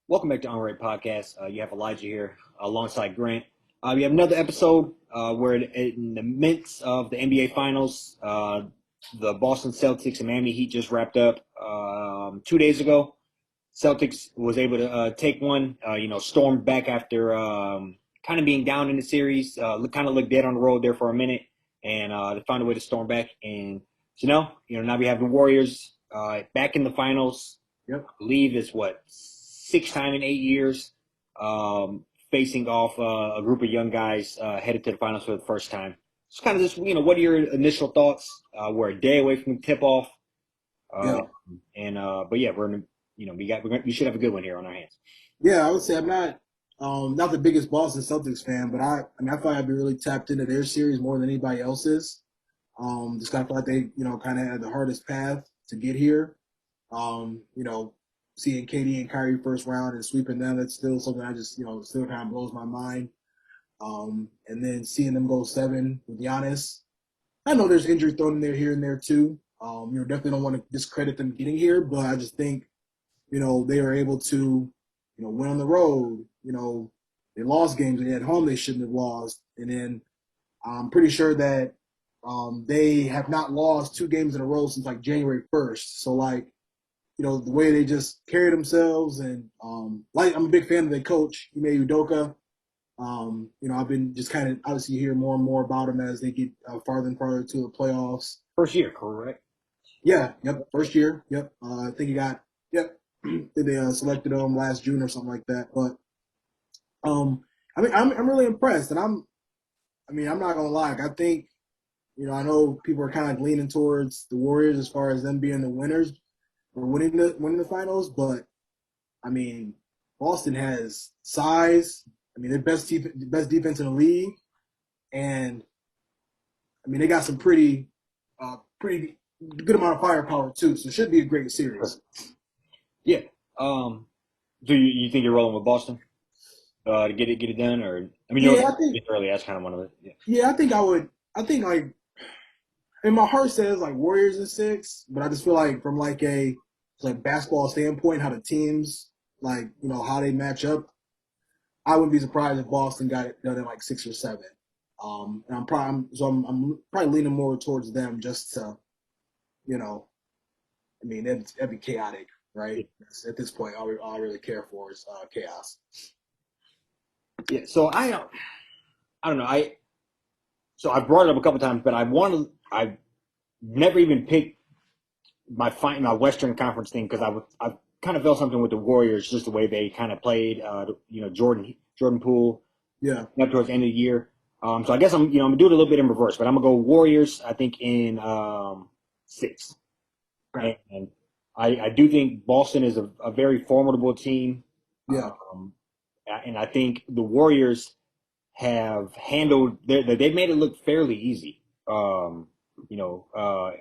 Welcome back to Unrated Podcast. You have Elijah here alongside Grant. We have another episode where in the midst of the NBA Finals, the Boston Celtics and Miami Heat just wrapped up 2 days ago. Celtics was able to take one, stormed back after kind of being down in the series, kind of looked dead on the road there for a minute, and they found a way to storm back. And now we have the Warriors back in the finals. Yep. I believe it's sixth time in 8 years, facing off a group of young guys headed to the finals for the first time. It's kind of just, what are your initial thoughts? We're a day away from the tip-off. Yeah. But yeah, we should have a good one here on our hands. Yeah, I would say I'm not the biggest Boston Celtics fan, but I feel like I'd be really tapped into their series more than anybody else's. Just kind of feel like they, kind of had the hardest path to get here. Seeing KD and Kyrie first round and sweeping them, that's still something I just, still kind of blows my mind. And then seeing them go 7 with Giannis. I know there's injury thrown in there here and there too. Definitely don't want to discredit them getting here, but I just think, they were able to, win on the road. They lost games at home they shouldn't have lost. And then I'm pretty sure that they have not lost 2 games in a row since January 1st. So the way they just carry themselves, and I'm a big fan of their coach, Ime Udoka. I've been just kind of obviously hear more and more about them as they get farther and farther to the playoffs. First year, correct? Yeah, yep, first year, yep. I think they selected him last June or something like that. But I'm really impressed, and I'm not gonna lie. I think, I know people are kind of leaning towards the Warriors as far as them being the winners or winning the finals, but Boston has size. They're best defense in the league, and they got some pretty good amount of firepower too. So it should be a great series. Yeah. Do you think you're rolling with Boston to get it done, or I think it's early. That's kind of one of it. Yeah, I think I would. I think and my heart says Warriors in 6, but I just feel from a basketball standpoint, how the teams how they match up, I wouldn't be surprised if Boston got it done in 6 or 7. And I'm probably leaning more towards them just to, that'd be chaotic, right? At this point, all I really care for is chaos. Yeah. So I don't know. So I brought it up a couple times, but I've never even picked my Western Conference thing because I kind of felt something with the Warriors, just the way they kind of played. Jordan Poole. Yeah. Up towards the end of the year. So I guess I'm gonna do it a little bit in reverse, but I'm gonna go Warriors. I think in 6. Right. And I do think Boston is a very formidable team. Yeah. And I think the Warriors have handled they've made it look fairly easy.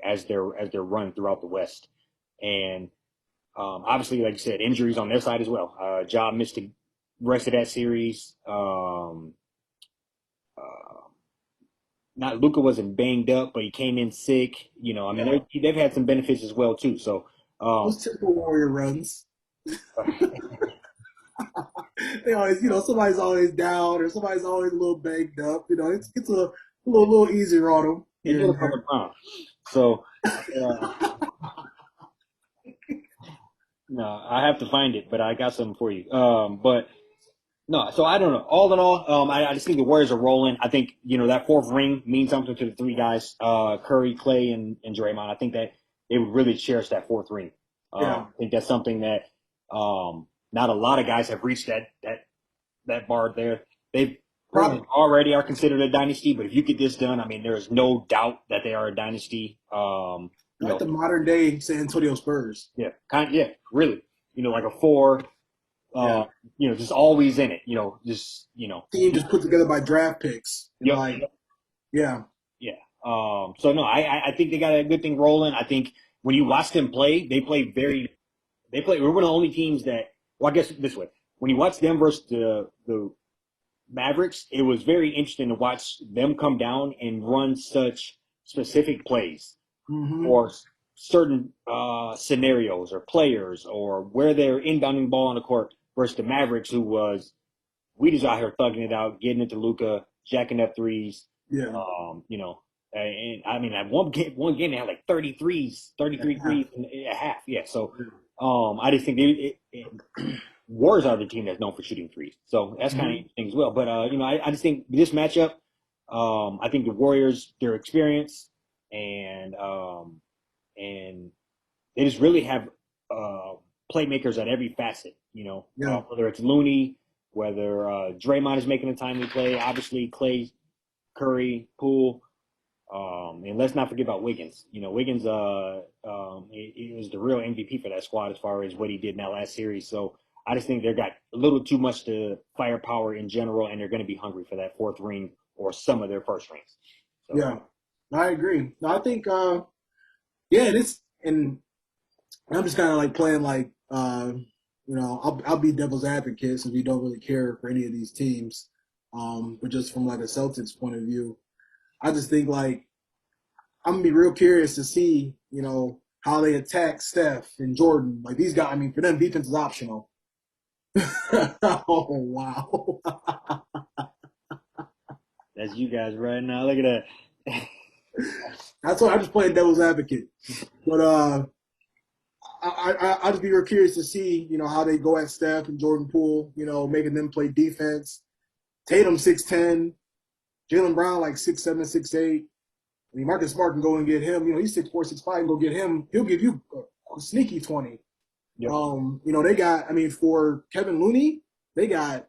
As they're run throughout the West, and obviously, like you said, injuries on their side as well. Ja missed the rest of that series. Not Luka wasn't banged up, but he came in sick. They've had some benefits as well too. So those typical Warrior runs. They always, somebody's always down or somebody's always a little banged up. It's a little easier on them. So no, I have to find it, but I got something for you. But no, so I don't know. All in all, I just think the Warriors are rolling. I think, that 4th ring means something to the 3 guys, Curry, Clay, and Draymond. I think that they would really cherish that 4th ring. I think that's something that not a lot of guys have reached that bar there. They probably already are considered a dynasty, but if you get this done, there is no doubt that they are a dynasty. The modern day San Antonio Spurs. Yeah, really. Like a 4. Just always in it. Team just put together by draft picks. Yeah. Yeah. So no, I think they got a good thing rolling. I think when you watch them play, we're one of the only teams that. Well, I guess this way, when you watch them versus the Mavericks, it was very interesting to watch them come down and run such specific plays or certain scenarios or players or where they're inbounding ball on the court versus the Mavericks, who was we just out here thugging it out, getting into Luka, jacking up threes. Yeah. You know, and I mean, at one game they had like 33 threes in a half. Yeah. So, I just think Warriors are the team that's known for shooting threes. So that's kind of interesting as well. But I just think this matchup, I think the Warriors, their experience, and they just really have playmakers at every facet. Yeah. Whether it's Looney, whether Draymond is making a timely play, obviously Clay, Curry, Poole, and let's not forget about Wiggins. Wiggins, he was the real MVP for that squad as far as what he did in that last series. So I just think they got a little too much to firepower in general, and they're going to be hungry for that fourth ring or some of their first rings. So. Yeah. I agree. No, I think, yeah, this, and I'm just kind of like playing like, I'll be devil's advocate since we don't really care for any of these teams. But just from like a Celtics point of view, I just think like I'm gonna be real curious to see, how they attack Steph and Jordan. Like these guys, I mean, for them, defense is optional. Oh wow, That's you guys right now. Look at that. that's why I'm just playing devil's advocate. But I'd just be real curious to see, how they go at Steph and Jordan Poole, making them play defense. Tatum 6'10", Jaylen Brown like 6'7", 6'8". I mean, Marcus Smart can go and get him. He's 6'4", 6'5", and go get him. He'll give you a sneaky 20. Yep. They got, I mean, for Kevin Looney, they got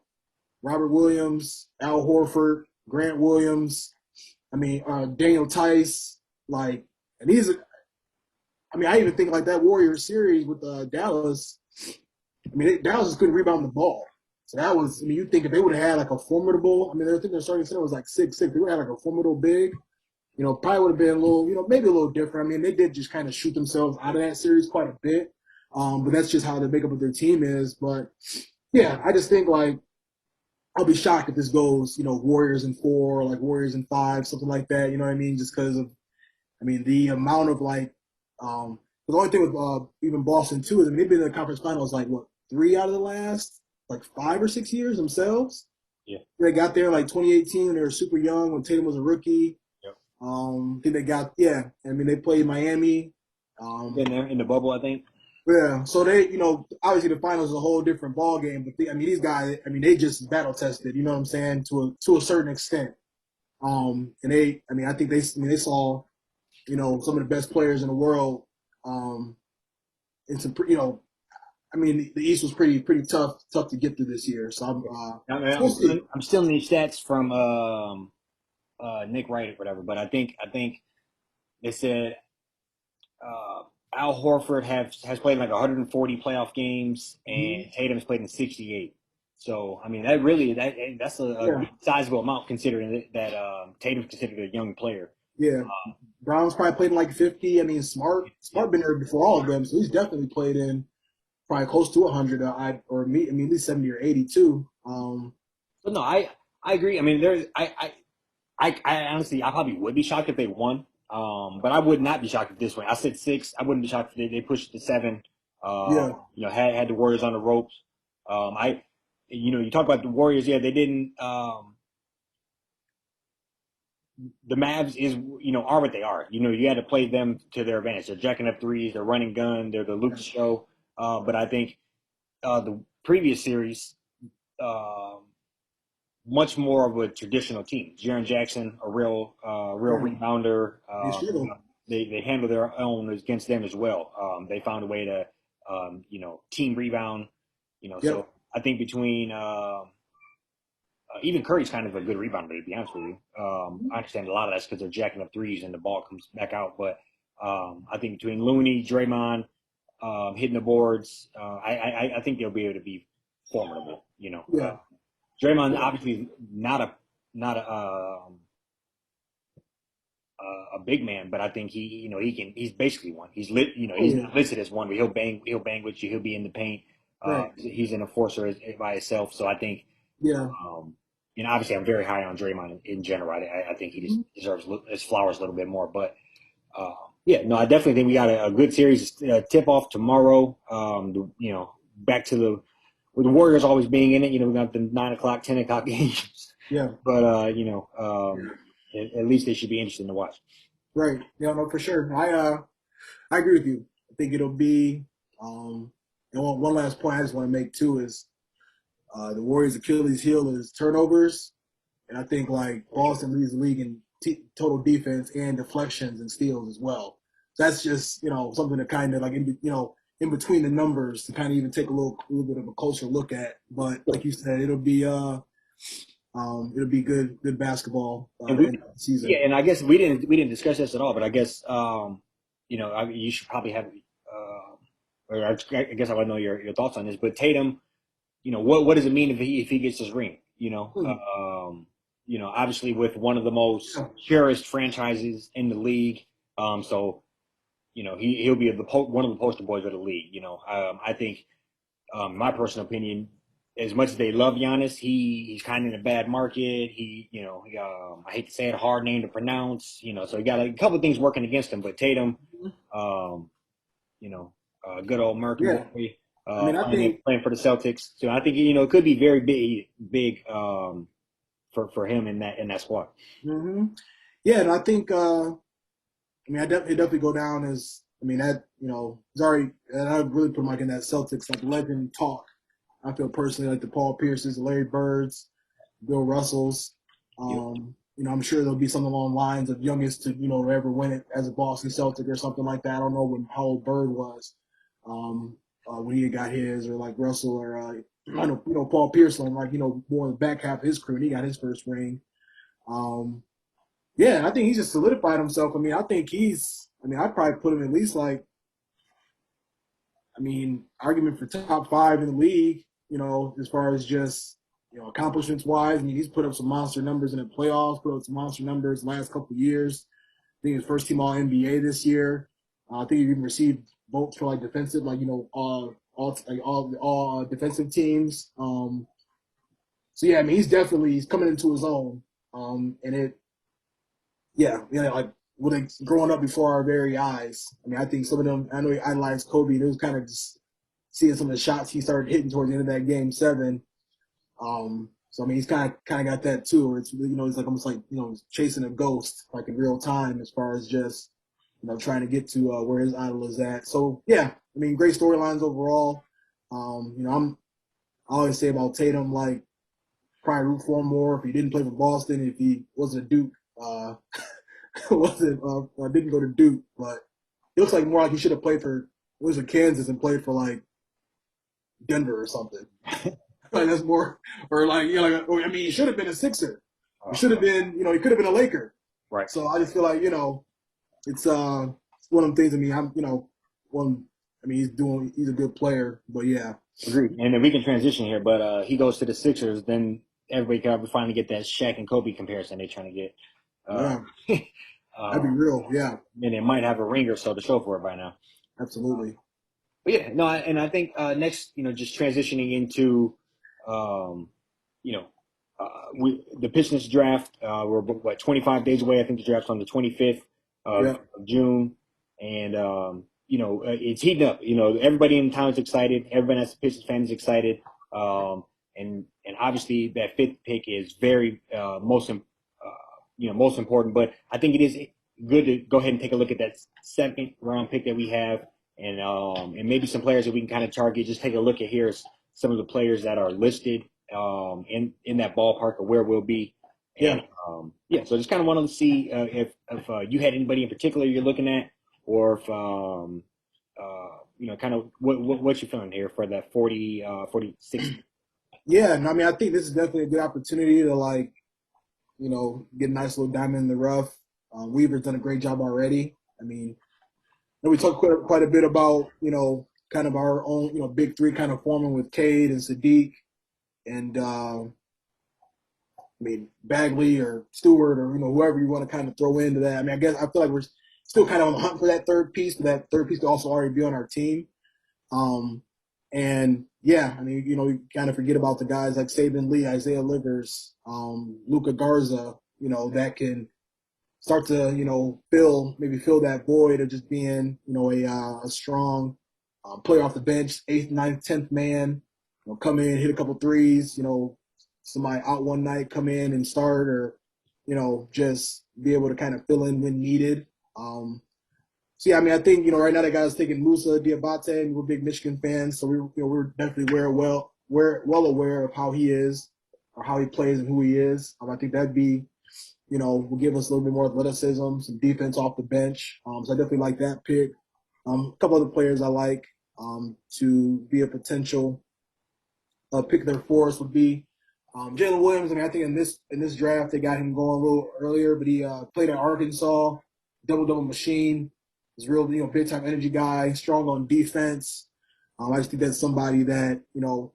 Robert Williams, Al Horford, Grant Williams, Daniel Tice, like, and these are, I even think like that Warriors series with Dallas. Dallas just couldn't rebound the ball. So that was, you think if they would have had like a formidable, I think their starting center was like 6'6". They would have had like a formidable big, probably would have been a little, maybe a little different. They did just kind of shoot themselves out of that series quite a bit. But that's just how the makeup of their team is. But yeah, I just think like I'll be shocked if this goes, Warriors in 4, like Warriors in 5, something like that. You know what I mean? Just because of, the amount of like, the only thing with even Boston too is they've been in the conference finals like what 3 out of the last like 5 or 6 years themselves. Yeah. They got there like 2018 when they were super young when Tatum was a rookie. Yep. I think they got they played Miami. Been there in the bubble, I think. Yeah, so they, obviously the finals is a whole different ball game. But these guys, they just battle tested. You know what I'm saying, to a certain extent. And they, I think they saw, some of the best players in the world. And some, the East was pretty tough to get through this year. So I'm still in these stats from Nick Wright or whatever, but I think they said Al Horford has played like 140 playoff games, and Tatum's played in 68. So that's a sizable amount considering that Tatum's considered a young player. Yeah, Brown's probably played in like 50. Smart been there before all of them, so he's definitely played in probably close to 100. At least 70 or 80 too. But no, I agree. I honestly, I probably would be shocked if they won. But I would not be shocked if this went. I said 6. I wouldn't be shocked if they pushed it to 7. Had the Warriors on the ropes. You talk about the Warriors. Yeah, they didn't. The Mavs are what they are. You had to play them to their advantage. They're jacking up threes. They're running gun. They're the Lucas show. But I think the previous series, much more of a traditional team. Jaren Jackson, a real rebounder. They handle their own against them as well. They found a way to, team rebound. So I think between even Curry's kind of a good rebounder, to be honest with you. I understand a lot of that's because they're jacking up threes and the ball comes back out. But I think between Looney, Draymond, hitting the boards, I think they'll be able to be formidable. Draymond obviously not a big man, but I think he's basically one. He's not listed as one, but he'll bang with you. He'll be in the paint. He's an enforcer by himself. So I think obviously I'm very high on Draymond in general. I think he just deserves his flowers a little bit more. But I definitely think we got a good series tip off tomorrow. Back to the with the Warriors always being in it, we got the 9 o'clock, 10 o'clock games. Yeah. But at least they should be interesting to watch. Right. Yeah, no, for sure. I agree with you. I think it'll be and one last point I just want to make too is the Warriors' Achilles heel is turnovers. And I think like Boston leads the league in total defense and deflections and steals as well. So that's just something to kind of like in between the numbers to kind of even take a little bit of a closer look at. But like you said, it'll be good basketball And in the season. and I guess we didn't discuss this at all, but I guess you should probably have, or I guess I want to know your thoughts on this. But Tatum, what does it mean if he gets his ring? Obviously with one of the most cherished franchises in the league, so he'll be one of the poster boys of the league. I think, my personal opinion, as much as they love Giannis, he's kind of in a bad market. I hate to say it, hard name to pronounce. So he got a couple of things working against him. But Tatum, good old Murky boy, I mean, I think playing for the Celtics. So I think it could be very big for him in that squad. Mm-hmm. Yeah, and I think it definitely go down as that it's already, and I really put him like in that Celtics like legend talk. I feel personally like the Paul Pierces, the Larry Birds, Bill Russells. I'm sure there'll be something along the lines of youngest to ever win it as a Boston Celtic or something like that. I don't know how old Bird was when he got his, or like Russell, or I know Paul Pierce, like more in the back half of his career, and he got his first ring. Yeah, I think he's just solidified himself. I think I'd probably put him at least like, argument for top 5 in the league, as far as just, accomplishments wise. He's put up some monster numbers in the playoffs, put up some monster numbers the last couple of years. I think he's first team All NBA this year. I think he even received votes for like defensive, like, all defensive teams. So yeah, he's coming into his own. Like growing up before our very eyes. I think some of them, I know he idolized Kobe. It was kind of just seeing some of the shots he started hitting towards the end of that game 7. So he's kind of got that too. Where it's it's like almost like chasing a ghost, like in real time, as far as just trying to get to where his idol is at. So yeah, great storylines overall. I always say about Tatum, like, probably root for him more if he didn't play for Boston, if he wasn't a Duke. Didn't go to Duke, but it looks like more like he should have played for Kansas and played for like Denver or something. Like that's more, or like he should have been a Sixer. He should have been, he could have been a Laker. Right. So I just feel like it's one of them things. He's a good player, but yeah. Agreed. And then we can transition here, but he goes to the Sixers, then everybody can finally get that Shaq and Kobe comparison they're trying to get. That'd be real, yeah. And it might have a ring or so to show for it by now. Absolutely. But yeah, no, and I think next, just transitioning into, the Pistons draft. We're 25 days away. I think the draft's on the 25th of June, and it's heating up. Everybody in town is excited. Everybody that's a Pistons fan is excited. And obviously that 5th pick is very most important. But I think it is good to go ahead and take a look at that 2nd round pick that we have, and maybe some players that we can kind of target. Just take a look at here some of the players that are listed in that ballpark of where we'll be. And, so just kind of wanted to see if you had anybody in particular you're looking at, or if kind of what you're feeling here for that 46. Yeah, I think this is definitely a good opportunity to get a nice little diamond in the rough. Weaver's done a great job already. We talked quite a bit about kind of our own big 3 kind of forming with Cade and Sadiq and Bagley or Stewart or whoever you want to kind of throw into that. I feel like we're still kind of on the hunt for that 3rd piece, but that 3rd piece could also already be on our team. And yeah, you kind of forget about the guys like Saban Lee, Isaiah Livers, Luka Garza, that can start to fill that void of just being a strong player off the bench, 8th, 9th, 10th man. come in, hit a couple threes, somebody out one night, come in and start, or just be able to kind of fill in when needed. So yeah, I mean, I think right now that guy's taking Musa Diabate, and we're big Michigan fans, so we're definitely well aware of how he is, or how he plays and who he is. I think that'd be will give us a little bit more athleticism, some defense off the bench. So I definitely like that pick. A couple other players I like to be a potential pick their force would be Jalen Williams. I mean, I think in this draft they got him going a little earlier, but he played at Arkansas, double machine. He's a real big time energy guy, strong on defense. I just think that's somebody that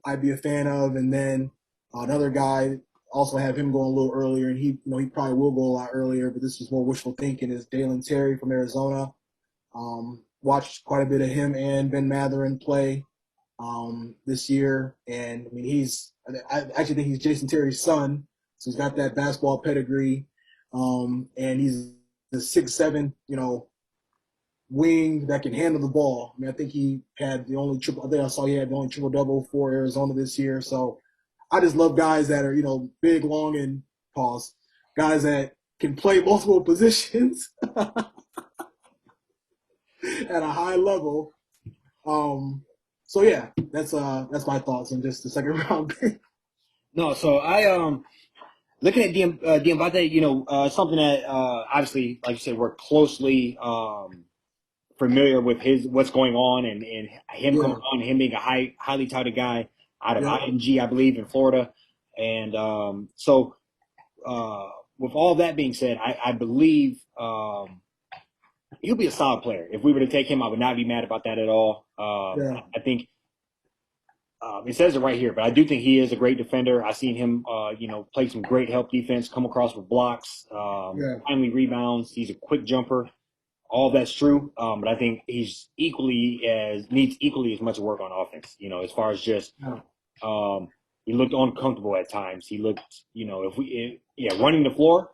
I'd be a fan of. And then another guy also have him going a little earlier, and he probably will go a lot earlier, but this is more wishful thinking. Is Dalen Terry from Arizona? Watched quite a bit of him and Ben Matherin play this year, and I mean I actually think he's Jason Terry's son, so he's got that basketball pedigree, and he's the 6'7", wing that can handle the ball. I mean, I think he had the only triple. I think I saw he had the only triple double for Arizona this year. So I just love guys that are big, long, and pause, guys that can play multiple positions at a high level. So yeah, that's my thoughts on just the second round pick. No, so I looking at Diambate, something that obviously, like you said, we're closely familiar with what's going on and him Yeah, going on, him being a highly touted guy out of yeah, IMG, I believe, in Florida, and so with all that being said, I believe he'll be a solid player. If we were to take him, I would not be mad about that at all. yeah, I think it says it right here, but I do think he is a great defender. I've seen him, play some great help defense, come across with blocks, yeah, timely rebounds. He's a quick jumper. All that's true, but I think needs equally as much work on offense. As far as just yeah, he looked uncomfortable at times. He looked, running the floor,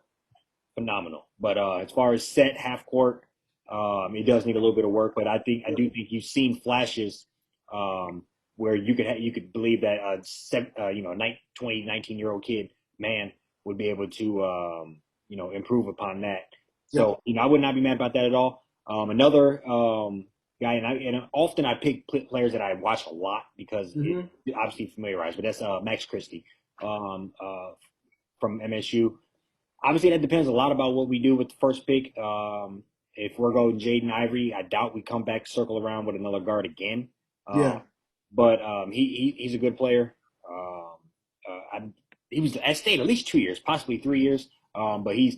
phenomenal. But as far as set half court, it does need a little bit of work. But I do think you've seen flashes where you could believe that a 19-year-old kid man would be able to improve upon that. yeah. So I would not be mad about that at all. Another guy, and often I pick players that I watch a lot because Mm-hmm. it obviously familiarized. But that's Max Christie from MSU. Obviously, that depends a lot about what we do with the first pick. If we're going Jaden Ivory, I doubt we come back circle around with another guard again. Uh, Yeah, but he's a good player. He was at State at least 2 years, possibly 3 years. But he's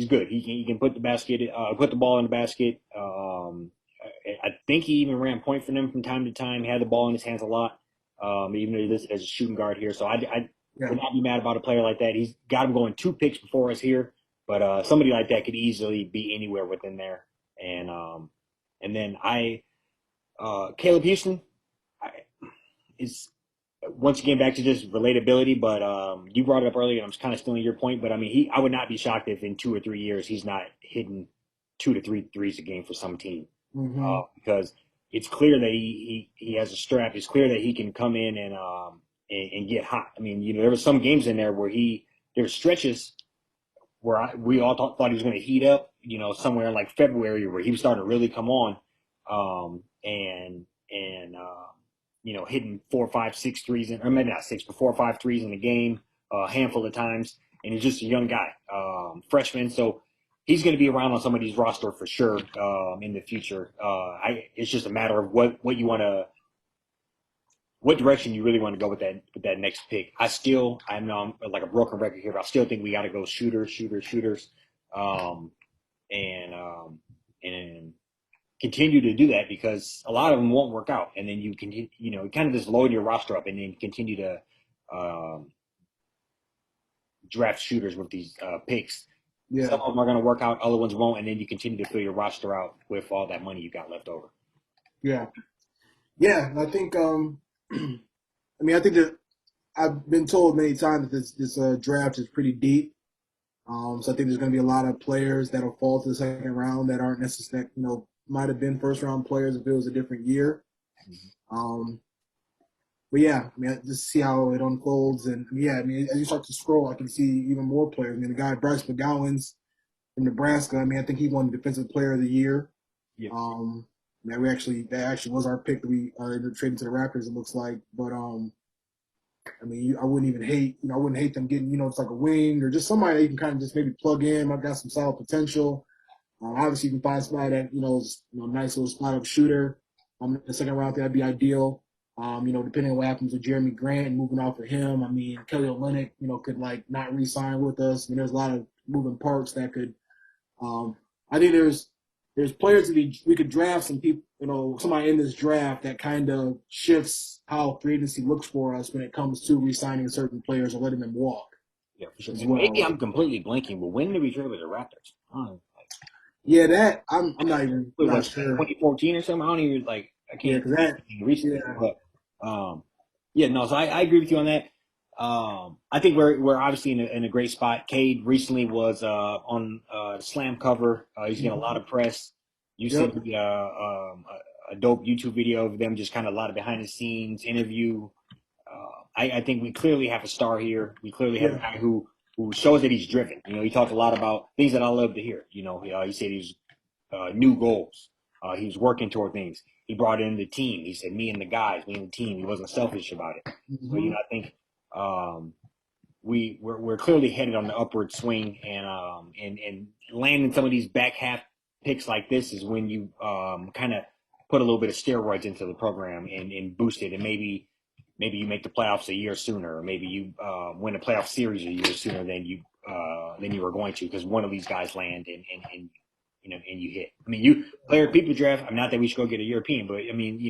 good. He can put the ball in the basket. I think he even ran point for them from time to time. He had the ball in his hands a lot. Even though he's listed as a shooting guard here, so I yeah, would not be mad about a player like that. He's got him going 2 picks before us here, but somebody like that could easily be anywhere within there. And then Caleb Houston is once again back to just relatability. But you brought it up earlier, and I'm kind of stealing your point. But I mean, I would not be shocked if in 2 or 3 years he's not hitting 2 to 3 threes a game for some team, mm-hmm. because it's clear that he has a strap. It's clear that he can come in and get hot. I mean, there were some games in there where there were stretches where we all thought he was going to heat up, somewhere in like February where he was starting to really come on, and hitting 4, 5, 6 threes, or maybe not six, but 4 or 5 threes in the game, a handful of times. And he's just a young guy, freshman. So he's going to be around on somebody's roster for sure in the future. It's just a matter of what direction you really want to go with that next pick. I know I'm like a broken record here, but I still think we got to go shooters, um, and continue to do that, because a lot of them won't work out, and then you can kind of just load your roster up and then continue to um, draft shooters with these picks. Yeah, Some of them are going to work out, other ones won't, and then you continue to fill your roster out with all that money you got left over. yeah, yeah. And I think I mean, I think that I've been told many times that this draft is pretty deep. So I think there's going to be a lot of players that'll fall to the second round that aren't necessarily, might have been first round players if it was a different year. Um, but yeah, I mean, I just see how it unfolds, and yeah, I mean, as you start to scroll, I can see even more players. I mean, the guy Bryce McGowan's from Nebraska. I mean, I think he won Defensive Player of the Year. Yeah, Um, that actually was our pick that we ended up trading to the Raptors. It looks like, but I mean, I wouldn't even hate, I wouldn't hate them getting, it's like a wing or just somebody that you can kind of just maybe plug in. I've got some solid potential. Obviously, you can find somebody that is, nice little spot up shooter. In the second round, that'd be ideal. Depending on what happens with Jeremy Grant and moving off of him, I mean, Kelly Olynyk, could like not re-sign with us. I mean, there's a lot of moving parts that could. I think there's players that we could draft some people, somebody in this draft that kind of shifts how free agency looks for us when it comes to re-signing certain players or letting them walk yeah, for sure. as And maybe well. I'm completely blanking, but when did we trade with the Raptors? I don't know, Yeah, that I'm not like sure. 2014 or something. I don't even like. I Yeah, can't because that recently, yeah. but yeah, no. So I agree with you on that. I think we're obviously in a great spot. Cade recently was on Slam cover. He's getting a lot Mhm. of press. You Yep. sent me a dope YouTube video of them, just kind of a lot of behind the scenes interview. I think we clearly have a star here. We clearly have a Yeah. guy who shows that he's driven. He talked a lot about things that I love to hear. He said he's new goals. He was working toward things. He brought in the team. He said, "Me and the guys, me and the team." He wasn't selfish about it. So Hmm. I think um, we're clearly headed on the upward swing, and landing some of these back half picks like this is when you kind of put a little bit of steroids into the program and boost it, and maybe you make the playoffs a year sooner, or maybe you win a playoff series a year sooner than you were going to, because one of these guys land and and you hit. I mean, people draft. I'm not that we should go get a European, but I mean,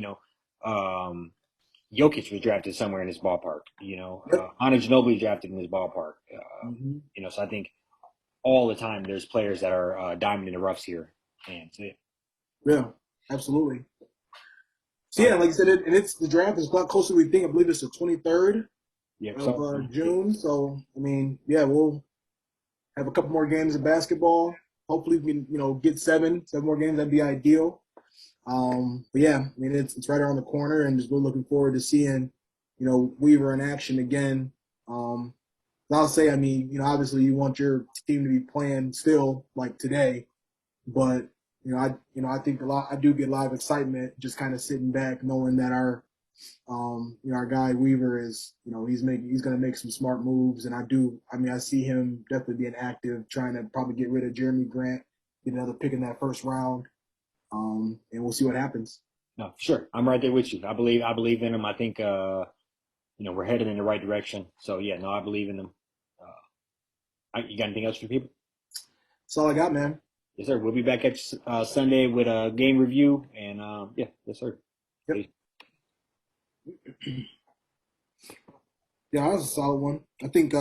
Jokic was drafted somewhere in this ballpark. Yep. Manu Ginobili drafted in this ballpark. Hmm. So I think all the time there's players that are diamond in the roughs here, and so, yeah. Yeah. Absolutely. So Uh, yeah, like I said, and it's the draft is a lot closer than we think. I believe it's the 23rd yeah. of So June. So I mean, yeah, we'll have a couple more games of basketball. Hopefully, we can get seven more games. That'd be ideal. But yeah, I mean, it's right around the corner, and just we're looking forward to seeing Weaver in action again. Um, I'll say, I mean, obviously you want your team to be playing still like today, but I think I do get a lot of excitement just kind of sitting back, knowing that our guy Weaver is, he's going to make some smart moves, and I mean, I see him definitely being active, trying to probably get rid of Jeremy Grant, get another pick in that first round, and we'll see what happens. no, sure, I'm right there with you. I believe in him. I think we're headed in the right direction. So yeah, no, I believe in them. You got anything else for people? That's all I got, man. Yes, sir. We'll be back at Sunday with a game review, and yeah, yes, sir. Yep. Peace. Yeah, that was a solid one. I think